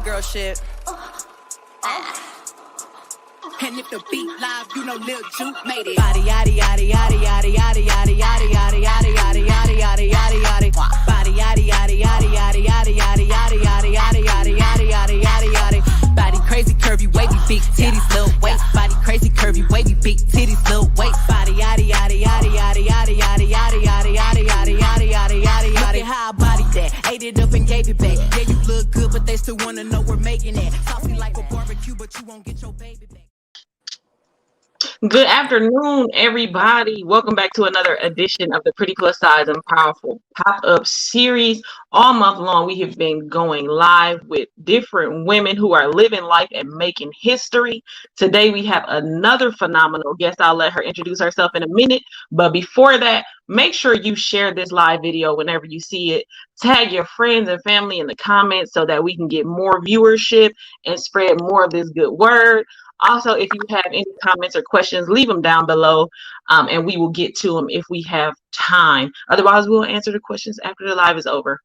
girl shit. And if the beat live, you know Lil Juke made it. Body yaddy yaddy yaddy yaddy yaddy yaddy yaddy yaddy yaddy yaddy yaddy yaddy yaddy yaddy. Body yaddy yaddy yaddy yaddy yaddy yaddy yaddy yaddy yaddy yaddy yaddy yaddy yaddy yaddy. Body crazy curvy wavy big titties little waist. Body crazy curvy wavy big titties little waist. Body yaddy yaddy yaddy yaddy yaddy yaddy yaddy yaddy yaddy yaddy yaddy yaddy yaddy yaddy. Look at how I body that. Ate it up and gave it back. Yeah, you look good, but they still wanna know we're making it. Saucy like a barbecue, but you won't get your baby back. Good afternoon, everybody. Welcome back to another edition of the Pretty Plus Size and Powerful Pop-Up Series. All month long, we have been going live with different women who are living life and making history. Today, we have another phenomenal guest. I'll let her introduce herself in a minute. But before that, make sure you share this live video whenever you see it. Tag your friends and family in the comments so that we can get more viewership and spread more of this good word. Also, if you have any comments or questions, leave them down below, and we will get to them if we have time. Otherwise, we'll answer the questions after the live is over.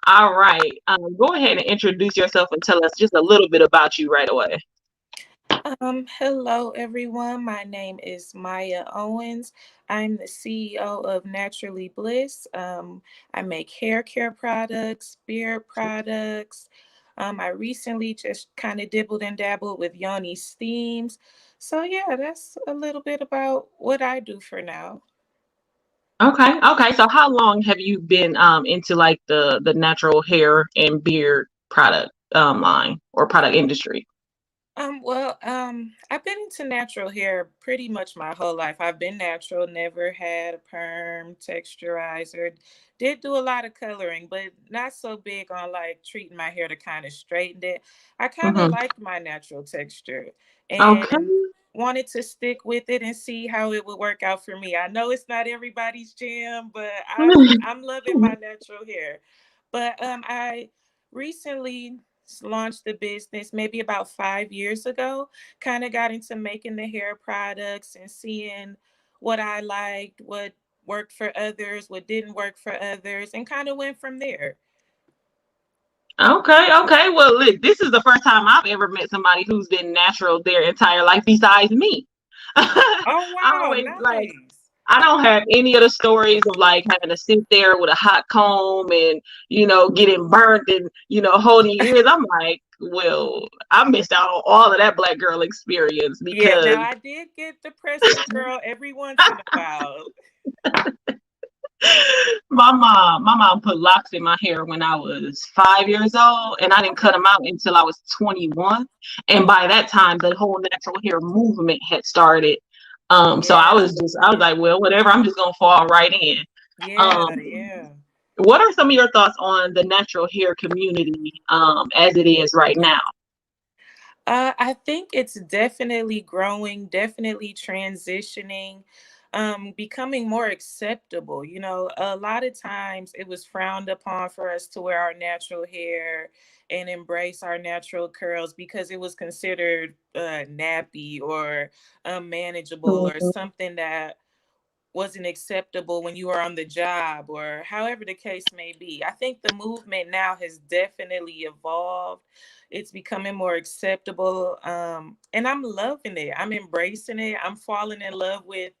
All right. Go ahead and introduce yourself and tell us just a little bit about you right away. Hello, everyone. My name is Miya Owens. I'm the CEO of Naturally Bliss. I make hair care products, beard products. I recently just kind of dibbled and dabbled with yoni steams. So yeah, that's a little bit about what I do for now. Okay. So how long have you been into like the natural hair and beard product line or product industry? I've been into natural hair pretty much my whole life. I've been natural, never had a perm, texturizer. Did do a lot of coloring, but not so big on like treating my hair to kind of straighten it. I kind of Mm-hmm. liked my natural texture Okay. and wanted to stick with it and see how it would work out for me. I know it's not everybody's jam, but I'm loving my natural hair. But I recently launched the business maybe about 5 years ago. Kind of got into making the hair products and seeing what I liked, what worked for others, what didn't work for others, and kind of went from there. Okay. Well, look, this is the first time I've ever met somebody who's been natural their entire life besides me. Oh, I wow, always like nice. I don't have any of the stories of like having to sit there with a hot comb and getting burnt and holding your ears. I'm like, well, I missed out on all of that black girl experience Yeah, because now I did get the pressure curl every once in a while. my mom put locks in my hair when I was 5 years old, and I didn't cut Okay. them out until I was 21. And by that time, the whole natural hair movement had started. So I Yeah, was like, well, whatever. I'm just gonna fall right in. yeah, Um, yeah. what are some of your thoughts on the natural hair community as it is right now? I think it's definitely growing, definitely transitioning, becoming more acceptable. You know, a lot of times it was frowned upon for us to wear our natural hair and embrace our natural curls because it was considered nappy or unmanageable or Mhm. something that wasn't acceptable when you were on the job or however the case may be. I think the movement now has definitely evolved. It's becoming more acceptable. And I'm loving it. I'm embracing it. I'm falling in love with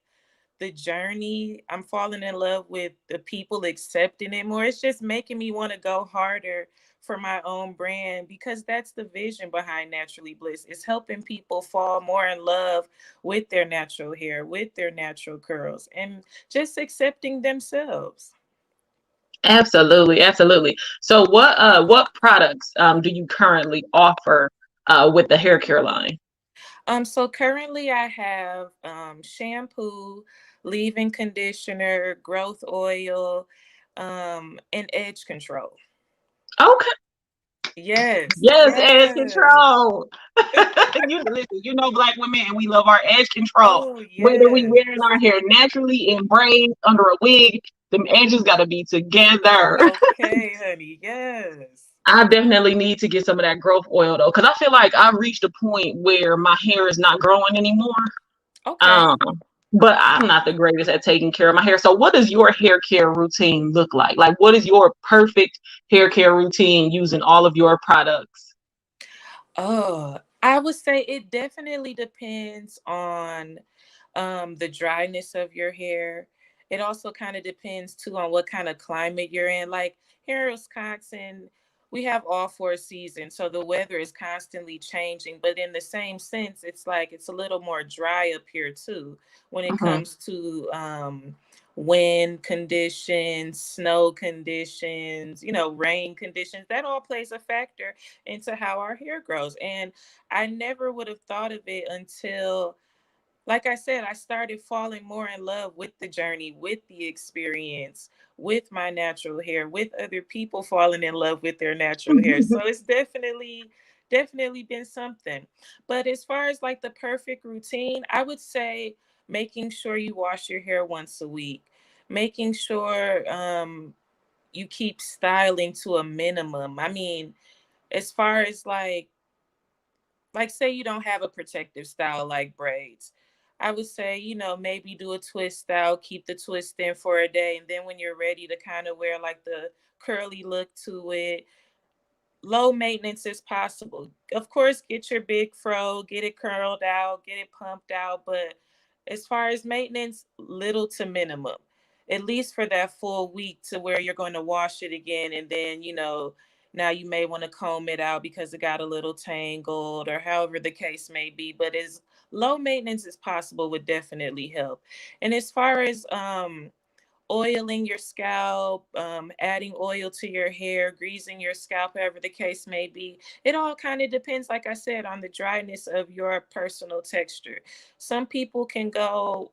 the journey. I'm falling in love with the people accepting it more. It's just making me want to go harder for my own brand because that's the vision behind Naturally Bliss. It's helping people fall more in love with their natural hair, with their natural curls, and just accepting themselves. Absolutely. So what products do you currently offer with the hair care line? So currently I have shampoo, leave-in conditioner, growth oil, and edge control. Okay. Yes, Yes, edge yes. control. Listen, black women, and we love our edge control. Oh, Whether we yes. wearing our hair naturally in braids under a wig, them edges got to be together. Okay, honey. Yes. I definitely need to get some of that growth oil though, because I feel like I've reached a point where my hair is not growing anymore. Okay. Um, but I'm not the greatest at taking care of my hair. So what does your hair care routine look like? Like, what is your perfect hair care routine using all of your products? Oh, I would say it definitely depends on the dryness of your hair. It also kind of depends too on what kind of climate you're in. Like here in Wisconsin, we have all 4 seasons, so the weather is constantly changing. But in the same sense, it's like it's a little more dry up here too when it Hmm. comes to wind conditions, snow conditions, rain conditions. That all plays a factor into how our hair grows. And I never would have thought of it until, like I said, I started falling more in love with the journey, with the experience, with my natural hair, with other people falling in love with their natural hair. So it's definitely been something. But as far as like the perfect routine, I would say making sure you wash your hair once a week, making sure you keep styling to a minimum. I mean, as far as like say you don't have a protective style like braids, I would say, maybe do a twist style, keep the twist in for a day, and then when you're ready to kind of wear like the curly look to it, low maintenance as possible. Of course, get your big fro, get it curled out, get it pumped out, but as far as maintenance, little to minimum. At least for that full week to where you're going to wash it again, and then, now you may want to comb it out because it got a little tangled or however the case may be, but as low maintenance as possible would definitely help. And as far as oiling your scalp, adding oil to your hair, greasing your scalp, however the case may be. It all kind of depends, like I said, on the dryness of your personal texture. Some people can go,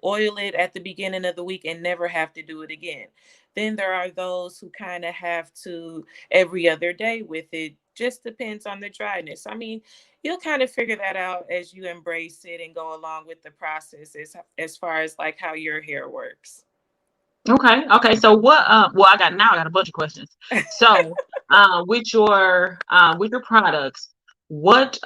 oil it at the beginning of the week and never have to do it again. Then there are those who kind of have to every other day with it. Just depends on the dryness. I mean, you'll kind of figure that out as you embrace it and go along with the process as far as like how your hair works. Okay. Okay. So what? Well, I got a bunch of questions. So, with your products, what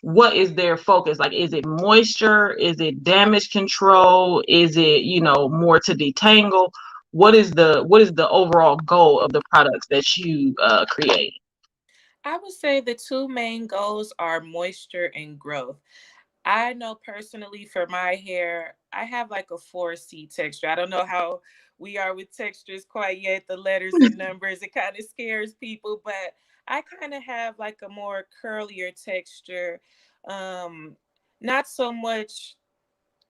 what is their focus? Like, is it moisture? Is it damage control? Is it more to detangle? What is the overall goal of the products that you create? I would say the two main goals are moisture and growth. I know personally for my hair, I have like a 4C texture. I don't know how we are with textures quite yet, the letters and numbers. It kind of scares people, but I kind of have like a more curlier texture. Um, Not so much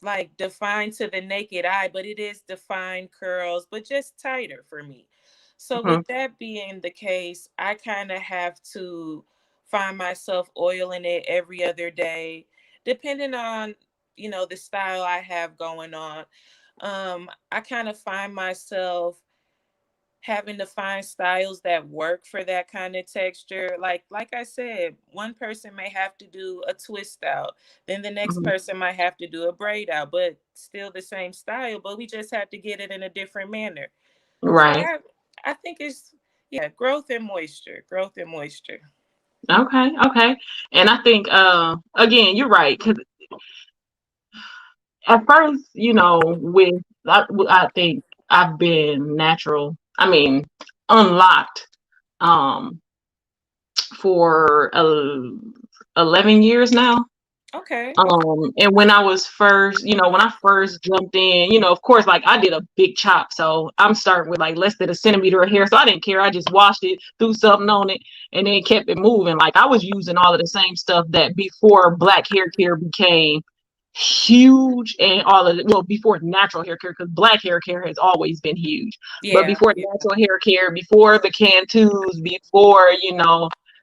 like defined to the naked eye, but it is defined curls, but just tighter for me. So Hmm. with that being the case, I kind of have to find myself oiling it every other day, depending on, the style I have going on. I kind of find myself having to find styles that work for that kind of texture. Like I said, one person may have to do a twist out, then the next Hmm. person might have to do a braid out, but still the same style, but we just have to get it in a different manner. So Right. I think it's, yeah, growth and moisture, growth and moisture. Okay. Okay. And I think again, you're right. 'Cause at first, with I think I've been natural. I mean, unlocked um for 11 years now. Okay, okay. And when I was first, when I first jumped in, of course, like I did a big chop, so I'm starting with like less than a centimeter of hair, so I didn't care. I just washed it, threw something on it, and then kept it moving. Like I was using all of the same stuff that before black hair care became huge, and all of it, well, before natural hair care, because black hair care has always been huge, but Yeah, before yeah, natural hair care, before the Cantus, before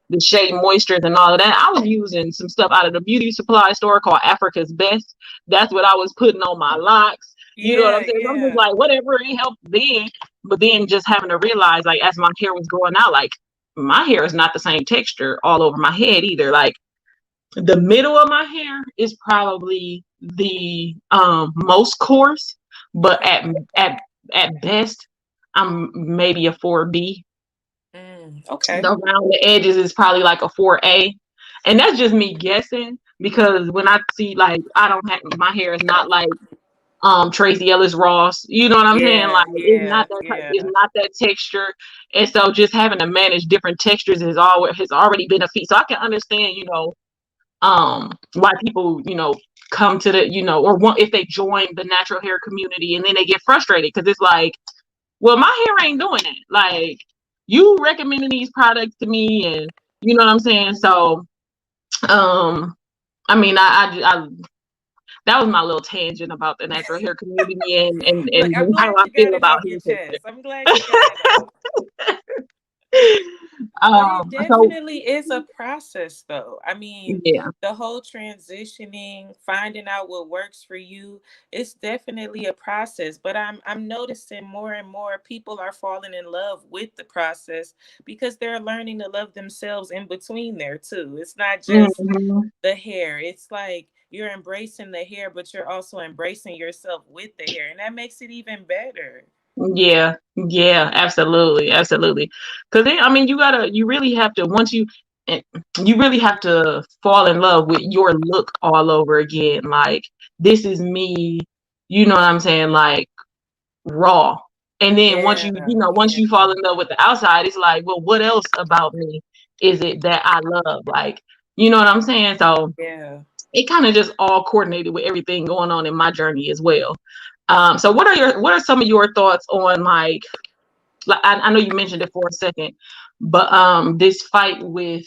the Shea Moistures and all of that, I was using some stuff out of the beauty supply store called Africa's Best. That's what I was putting on my locks. You know what yeah, I'm saying? I'm just yeah. like, whatever, it helped then. But then just having to realize, like, as my hair was growing out, like, my hair is not the same texture all over my head either. Like, the middle of my hair is probably the most coarse, but Okay. at best, I'm maybe a 4B. Okay. Around the edges is probably like a 4A. And that's just me guessing. because when I see like I don't have my hair is not like Tracy Ellis Ross, you know what I'm saying? Yeah, Like yeah, it's yeah, not that texture. And so just having to manage different textures has already been a feat. So I can understand, why people, come to the, or want if they join the natural hair community and then they get frustrated because it's like, well, my hair ain't doing that. Like you recommending these products to me and you know what I'm saying? So um I mean I that was my little tangent about the natural hair community and, Look, and I'm how glad I you got feel it about off your hair chest. I'm glad you got it off. texture. But it So definitely is a process, though. I mean, yeah. the whole transitioning, finding out what works for you, it's definitely a process. But I'm noticing more and more people are falling in love with the process because they're learning to love themselves in between there too. It's not just Mhm. the hair. It's like you're embracing the hair, but you're also embracing yourself with the hair, and that makes it even better. Yeah, yeah, absolutely, absolutely. Because I mean, you really have to eh, you really have to fall in love with your look all over again. Like this is me, you know what I'm saying? Like raw. And then Yeah, once yeah, you fall in love with the outside, it's like, well, what else about me is it that I love? Like, you know what I'm saying? So yeah. it kind of just all coordinated with everything going on in my journey as well. So what are some of your thoughts on like I know you mentioned it for a second, but this fight with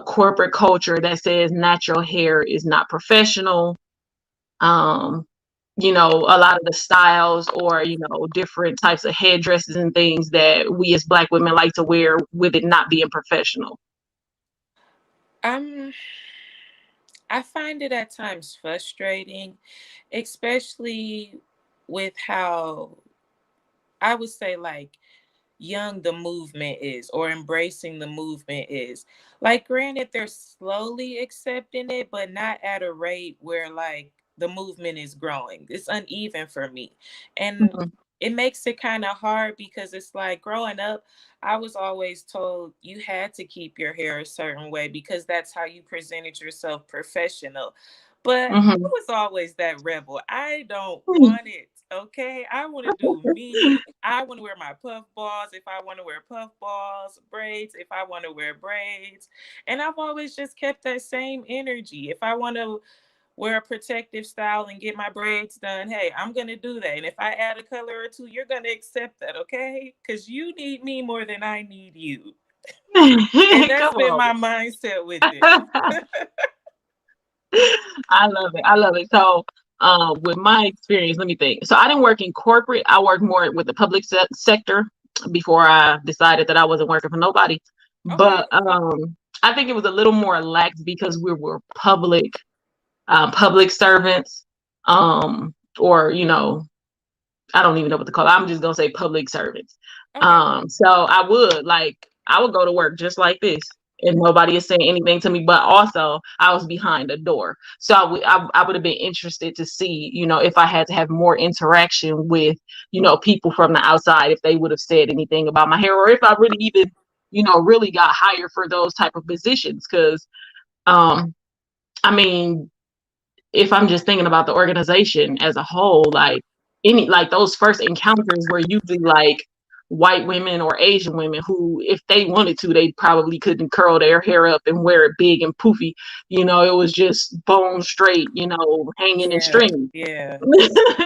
corporate culture that says natural hair is not professional. Um, a lot of the styles or different types of headdresses and things that we as Black women like to wear with it not being professional. Um, I find it at times frustrating, especially with how I would say like young the movement is or embracing the movement is. Like granted they're slowly accepting it but not at a rate where like the movement is growing. It's uneven for me. And Mhm, it makes it kind of hard because it's like growing up I was always told you had to keep your hair a certain way because that's how you presented yourself professional. But I mhm. was always that rebel. I don't want it. Okay. I want to do me. I want to wear my puff balls if I want to wear puff balls, braids if I want to wear braids. And I've always just kept that same energy. If I want to wear a protective style and get my braids done, hey, I'm going to do that. And if I add a color or two, you're going to accept that. Okay. Because you need me more than I need you. And that's Come been on. my mindset with it. I love it. I love it. So, with my experience, let me think. So, I didn't work in corporate. I worked more with the public sector before I decided that I wasn't working for nobody. Okay. But I think it was a little more lax because we were public servants, or I don't even know what to call it. I'm just gonna say public servants. Okay. So I would go to work just like this, and nobody is saying anything to me. But also, I was behind a door, so I would have been interested to see, if I had to have more interaction with, people from the outside, if they would have said anything about my hair, or if I really even, really got hired for those type of positions. Because, um, I mean, if I'm just thinking about the organization as a whole, like those first encounters were usually like white women or Asian women who, if they wanted to, they probably couldn't curl their hair up and wear it big and poofy. It was just bone straight, hanging in Yeah. strings. Yeah.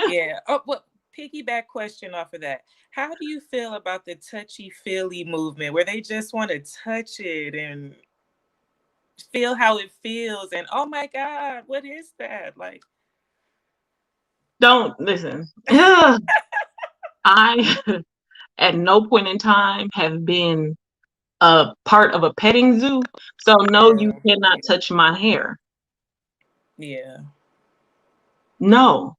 Yeah. Oh, well, piggyback question off of that. How do you feel about the touchy feely movement where they just want to touch it and feel how it feels? And oh my God, what is that? Like, Don't listen. I at no point in time have been a part of a petting zoo, so no, you yeah, cannot touch my hair. yeah, No,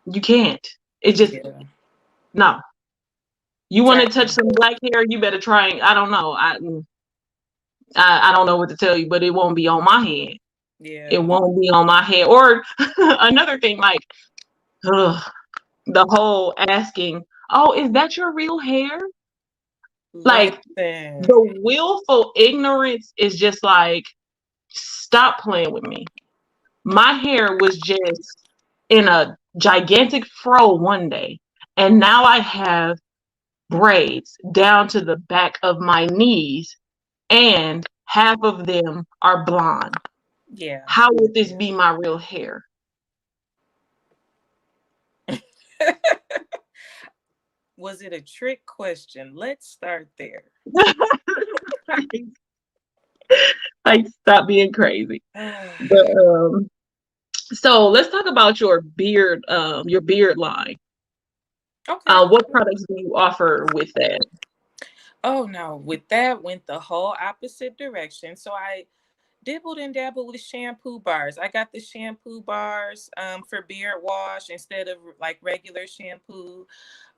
you can't. It just yeah. no. You want to touch Exactly. some black hair? You better try. I don't know. I don't know what to tell you, but it won't be on my head. It Yeah. won't be on my head. Or another thing, like ugh, the whole asking, "Oh, is that your real hair?" Like Listen. the willful ignorance is just like Stop playing with me. My hair was just in a gigantic fro one day, and now I have braids down to the back of my knees, and half of them are blonde. Yeah. How would this be my real hair? Was it a trick question? Let's start there. Like, stop being crazy. But so let's talk about your beard line. Okay. What products do you offer with that? Oh no, with that went the whole opposite direction. So I dibbled and dabbled with shampoo bars. I got the shampoo bars for beard wash instead of like regular shampoo.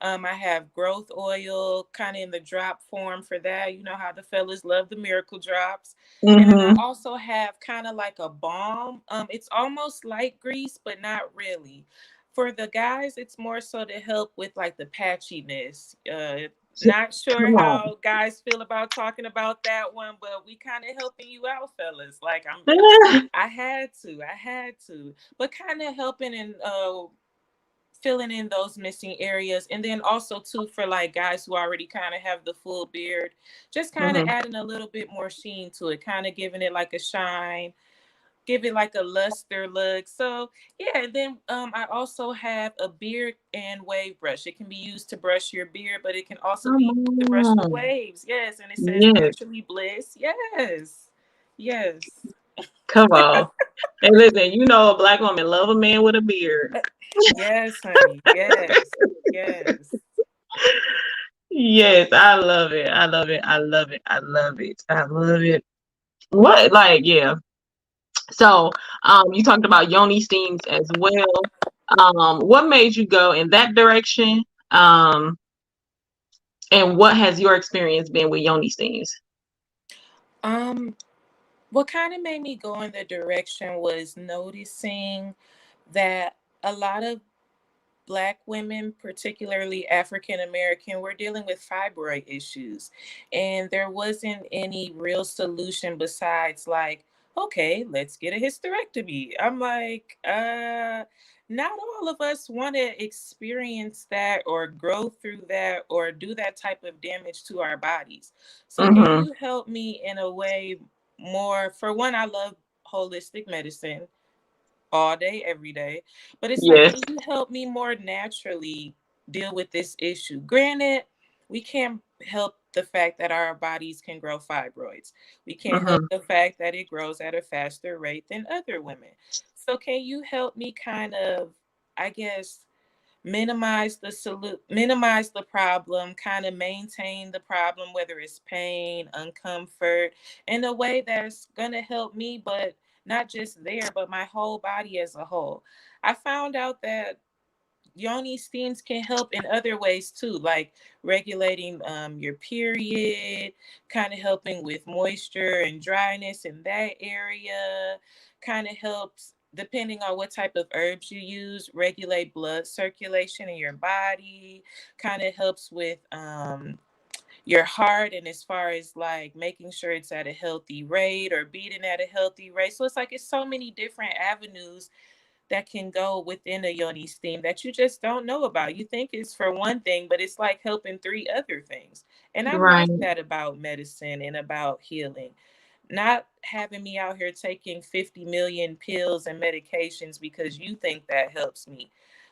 I have growth oil kind of in the drop form for that. You know how the fellas love the miracle drops. And then I Mm-hmm. also have kind of like a balm. It's almost like grease, but not really. For the guys, it's more so to help with like the patchiness. Not sure Come on. how guys feel about talking about that one, but we kind of helping you out, fellas. Like I had to, but kind of helping and filling in those missing areas, and then also too for like guys who already kind of have the full beard, just kind of Mm-hmm. adding a little bit more sheen to it, kind of giving it like a shine, give it like a luster look. So yeah, and then I also have a beard and wave brush. It can be used to brush your beard, but it can also Come be used to brush the on. waves. Yes, and it says Yes. Naturally Bliss. Yes, yes, Come on. And listen, you know a black woman love a man with a beard. yes, honey. Yes, yes. Yes, I love it. I love it. I love it. I love it. I love it. What like yeah. So you talked about yoni steams as well. What made you go in that direction? And what has your experience been with yoni steams? Um, what kind of made me go in the direction was noticing that a lot of Black women, particularly African American, were dealing with fibroid issues. And there wasn't any real solution besides, like, okay, let's get a hysterectomy. I'm like, not all of us want to experience that or go through that or do that type of damage to our bodies. So, can Mm-hmm. you help me in a way more? For one, I love holistic medicine all day, every day. But it's like, Yes. can you help me more naturally deal with this issue? Granted, we can't help the fact that our bodies can grow fibroids. We can't help Mm-hmm. the fact that it grows at a faster rate than other women. So can you help me kind of, I guess, minimize the problem, kind of maintain the problem, whether it's pain, uncomfort, in a way that's gonna help me, but not just there, but my whole body as a whole. I found out that yoni steams can help in other ways too, like regulating your period, kind of helping with moisture and dryness in that area, kind of helps depending on what type of herbs you use, regulate blood circulation in your body, kind of helps with your heart, and as far as like making sure it's at a healthy rate or beating at a healthy rate. So it's like it's so many different avenues that can go within a yoni steam that you just don't know about. You think it's for one thing, but it's like helping three other things. And I like Right. that about medicine and about healing. Not having me out here taking 50 million pills and medications because you think that helps me.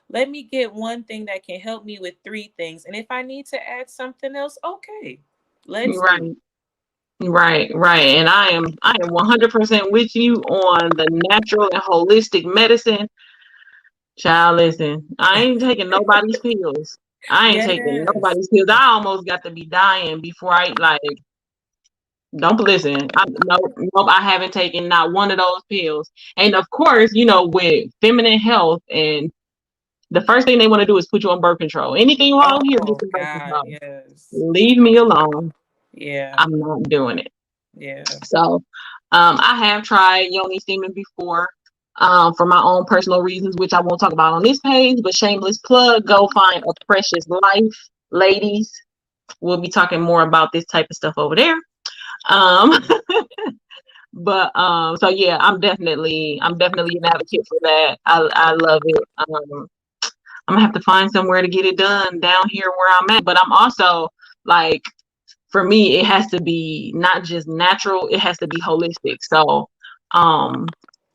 Let me get one thing that can help me with three things. And if I need to add something else, okay, let's do it. Right. Right, right. And I am 100% with you on the natural and holistic medicine. Child, listen, I ain't taking nobody's pills. I ain't taking Yes. nobody's pills. I almost got to be dying before I like don't listen. Nope, I haven't taken not one of those pills. And of course, with feminine health and the first thing they want to do is put you on birth control. Anything wrong here, get Oh the birth God, control. yes. Leave me alone. Yeah. I'm not doing it. Yeah. So I have tried yoni steaming before for my own personal reasons, which I won't talk about on this page, but shameless plug, go find a precious life, ladies. We'll be talking more about this type of stuff over there. Um, But so yeah, I'm definitely an advocate for that. I love it. I'm gonna have to find somewhere to get it done down here where I'm at. But I'm also like, for me, it has to be not just natural, it has to be holistic. So um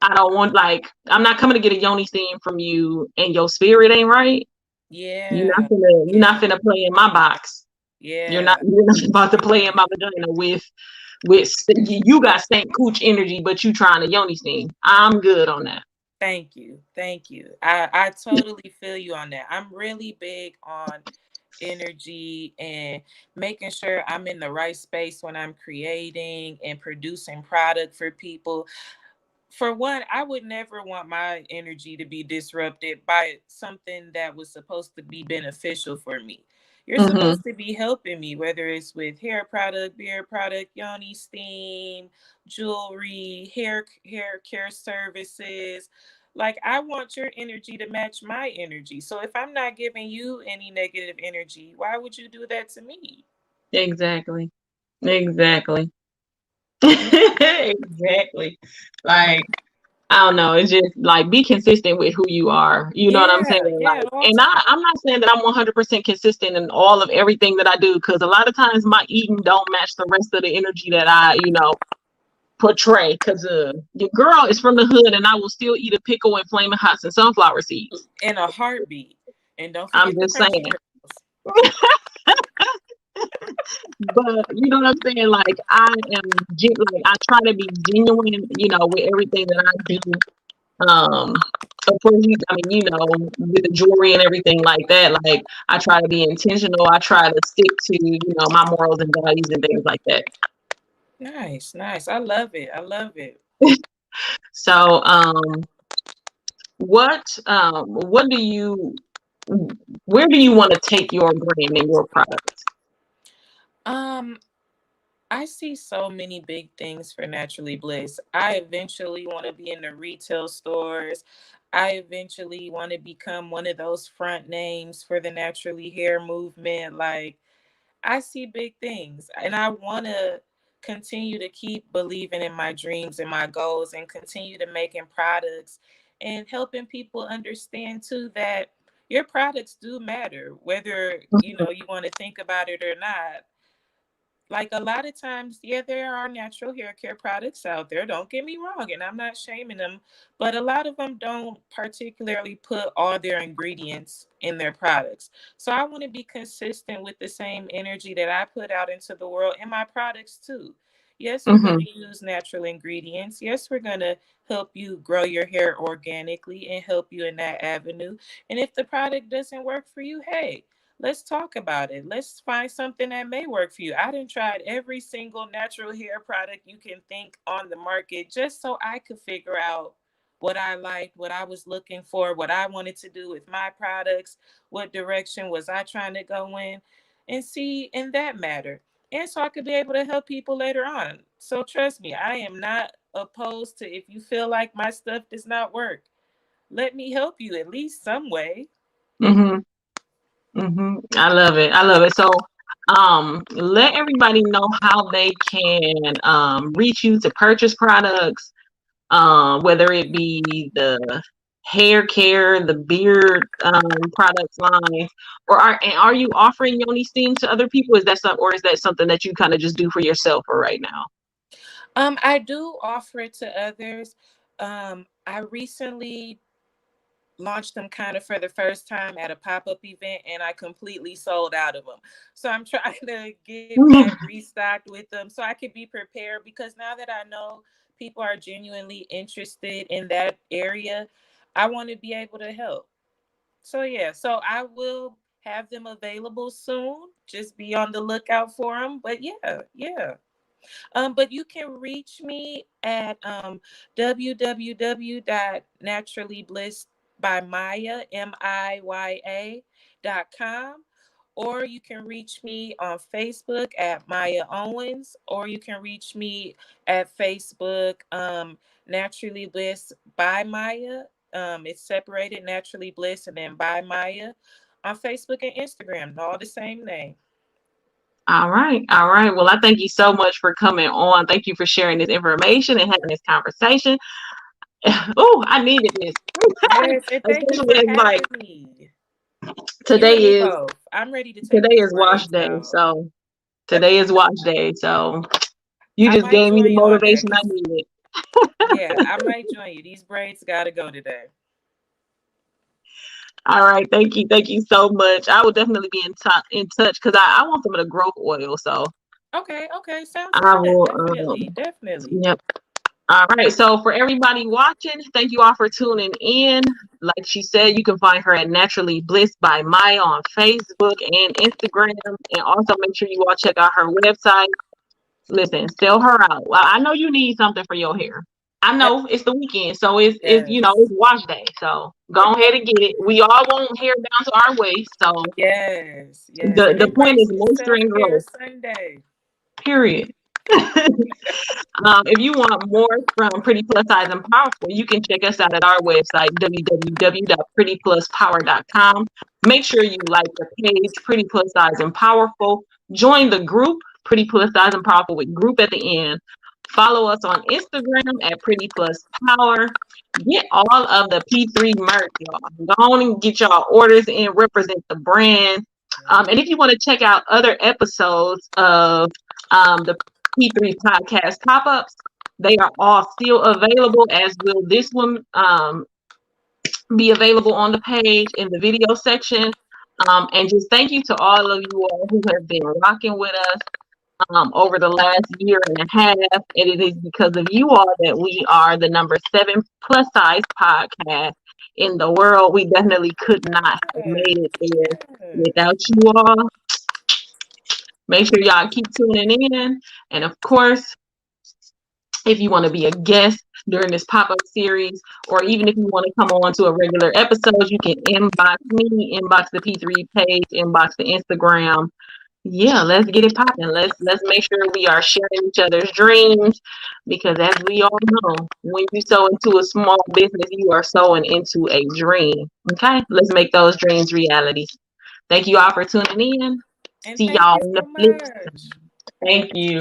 I don't want, like, I'm not coming to get a yoni steam from you and your spirit ain't right. Yeah. You're Yeah. not finna play in my box. Yeah. You're not about to play in my vagina with you got stank cooch energy, but you trying to yoni steam. I'm good on that. Thank you. Thank you. I totally feel you on that. I'm really big on energy and making sure I'm in the right space when I'm creating and producing product for people. For one, I would never want my energy to be disrupted by something that was supposed to be beneficial for me. You're Hmm. supposed to be helping me, whether it's with hair product, beard product, yoni steam, jewelry, hair care services. Like, I want your energy to match my energy. So if I'm not giving you any negative energy, why would you do that to me? Exactly. Exactly. Exactly. Like, I don't know. It's just like, be consistent with who you are. You know what I'm saying? Yeah, yeah, Like, at all and times. I'm not saying that I'm 100% consistent in all of everything that I do, because a lot of times my eating don't match the rest of the energy that I, portray. Because your girl is from the hood, and I will still eat a pickle and flaming hots and sunflower seeds. In a heartbeat. And don't I'm forget the just crunchy saying. kernels. But you know what I'm saying? Like, like, I try to be genuine, with everything that I do. Of course, I mean, with the jewelry and everything like that, like, I try to be intentional. I try to stick to, my morals and values and things like that. Nice, nice. I love it. I love it. So, what do you, where do you want to take your brand and your products? Um, I see so many big things for Naturally Bliss. I eventually want to be in the retail stores. I eventually want to become one of those front names for the naturally hair movement. Like, I see big things, and I want to continue to keep believing in my dreams and my goals and continue to making products and helping people understand too that your products do matter, whether you want to think about it or not. Like, a lot of times, yeah, there are natural hair care products out there. Don't get me wrong, and I'm not shaming them, but a lot of them don't particularly put all their ingredients in their products. So I want to be consistent with the same energy that I put out into the world in my products too. Yes, we're going Mm-hmm. to use natural ingredients. Yes, we're going to help you grow your hair organically and help you in that avenue. And if the product doesn't work for you, hey, let's talk about it. Let's find something that may work for you. I done tried every single natural hair product you can think on the market just so I could figure out what I liked, what I was looking for, what I wanted to do with my products, what direction was I trying to go in, and see in that matter. And so I could be able to help people later on. So trust me, I am not opposed to, if you feel like my stuff does not work, let me help you at least some way. Mm-hmm. Mm-hmm. I love it. I love it. So, let everybody know how they can reach you to purchase products, whether it be the hair care, the beard products line, or are you offering yoni steam to other people? Is that something that you kind of just do for yourself for right now? I do offer it to others. I recently launched them kind of for the first time at a pop-up event, and I completely sold out of them. So I'm trying to get back restocked with them so I could be prepared, because now that I know people are genuinely interested in that area, I want to be able to help. So yeah, so I will have them available soon. Just be on the lookout for them. But yeah, yeah. But you can reach me at www.naturallybliss by Maya, MIYA.com. Or you can reach me on Facebook at Miya Owens, or you can reach me at Facebook, Naturally Bliss by Maya. It's separated, Naturally Bliss and then by Maya, on Facebook and Instagram, all the same name. All right. All right. Well, I thank you so much for coming on. Thank you for sharing this information and having this conversation. Oh, I needed this. Yes, and thank you Especially for as like having me. You and me today is both. I'm ready to take today these is wash braids day. out. So today is wash day. So you I just might gave me the join you on that motivation I because, needed. yeah, I might join you. These braids got to go today. All right. Thank you. Thank you so much. I will definitely be in touch because I want some of the growth oil. So Okay, okay, sounds I good. will Definitely, definitely. yep. All right. So for everybody watching, thank you all for tuning in. Like she said, you can find her at Naturally Bliss by Miya on Facebook and Instagram. And also make sure you all check out her website. Listen, sell her out. Well, I know you need something for your hair. I know it's the weekend, so it's Yes. it's wash day. So go ahead and get it. We all want hair down to our waist. So Yes, yes. And the point embrace is this moisture and self-care growth. Sunday. Period. If you want more from Pretty Plus Size and Powerful, you can check us out at our website, www.prettypluspower.com. Make sure you like the page, Pretty Plus Size and Powerful. Join the group, Pretty Plus Size and Powerful with group at the end. Follow us on Instagram at Pretty Plus Power. Get all of the P3 merch, y'all. Go on and get y'all orders in, represent the brand. And if you want to check out other episodes of the P3 podcast pop-ups, they are all still available, as will this one be available on the page in the video section. And just thank you to all of you all who have been rocking with us over the last year and a half. And it is because of you all that we are the number 7 plus size podcast in the world. We definitely could not have made it there without you all. Make sure y'all keep tuning in. And of course, if you want to be a guest during this pop-up series, or even if you want to come on to a regular episode, you can inbox me, inbox the P3 page, inbox the Instagram. Yeah, let's get it popping. Let's make sure we are sharing each other's dreams, because as we all know, when you sow into a small business, you are sowing into a dream. Okay, let's make those dreams realities. Thank you all for tuning in. And See thank y'all you on the so flip much. side. Thank you.